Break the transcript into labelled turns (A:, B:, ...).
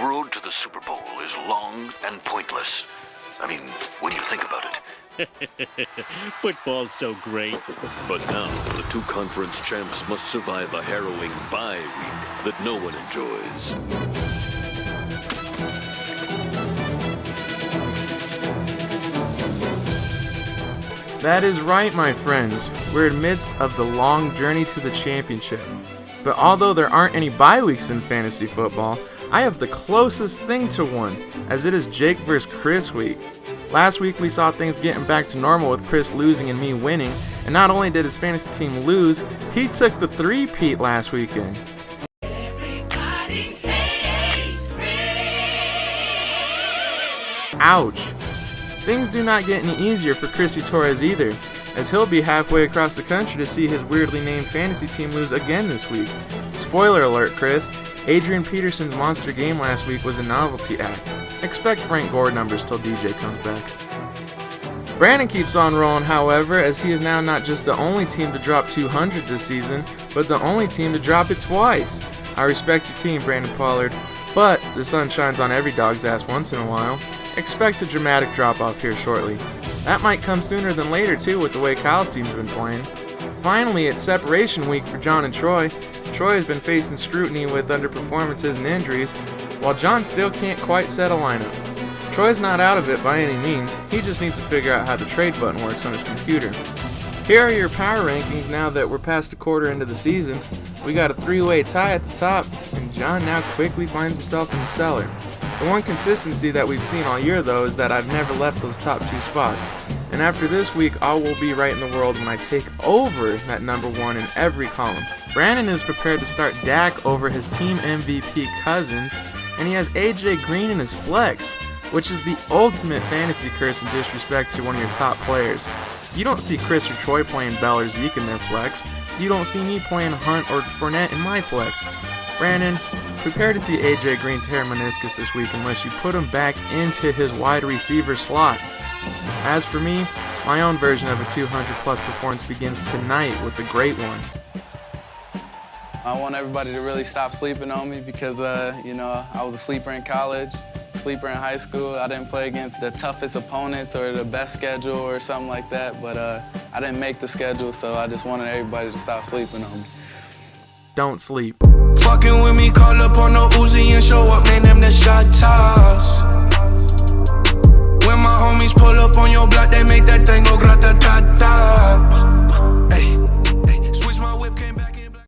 A: road to the Super Bowl is long and pointless. I mean, when you think about it.
B: Football's so great.
C: But now, the two conference champs must survive a harrowing bye week that no one enjoys.
D: That is right, my friends. We're in the midst of the long journey to the championship. But although there aren't any bye weeks in fantasy football, I have the closest thing to one, as it is Jake vs. Chris week. Last week we saw things getting back to normal with Chris losing and me winning, and not only did his fantasy team lose, he took the three-peat last weekend. Ouch. Things do not get any easier for Chrissy Torres either, as he'll be halfway across the country to see his weirdly named fantasy team lose again this week. Spoiler alert, Chris, Adrian Peterson's monster game last week was a novelty act. Expect Frank Gore numbers till DJ comes back. Brandon keeps on rolling, however, as he is now not just the only team to drop 200 this season, but the only team to drop it twice. I respect your team, Brandon Pollard, but the sun shines on every dog's ass once in a while. Expect a dramatic drop-off here shortly. That might come sooner than later too with the way Kyle's team's been playing. Finally, it's separation week for John and Troy. Troy has been facing scrutiny with underperformances and injuries, while John still can't quite set a lineup. Troy's not out of it by any means, he just needs to figure out how the trade button works on his computer. Here are your power rankings now that we're past a quarter into the season. We got a three-way tie at the top, and John now quickly finds himself in the cellar. The one consistency that we've seen all year, though, is that I've never left those top two spots. And after this week, all will be right in the world when I take over that number one in every column. Brandon is prepared to start Dak over his team MVP Cousins, and he has AJ Green in his flex, which is the ultimate fantasy curse and disrespect to one of your top players. You don't see Chris or Troy playing Bell or Zeke in their flex. You don't see me playing Hunt or Fournette in my flex. Brandon, prepare to see AJ Green tear meniscus this week unless you put him back into his wide receiver slot. As for me, my own version of a 200-plus performance begins tonight with the great one.
E: I want everybody to really stop sleeping on me because, I was a sleeper in college, sleeper in high school. I didn't play against the toughest opponents or the best schedule or something like that, but I didn't make the schedule, so I just wanted everybody to stop sleeping on me.
D: Don't sleep.
F: Fucking with me, call up on the Uzi and show up, name them the shot toss. When my homies pull up on your block, they make that thing go grata-ta-ta.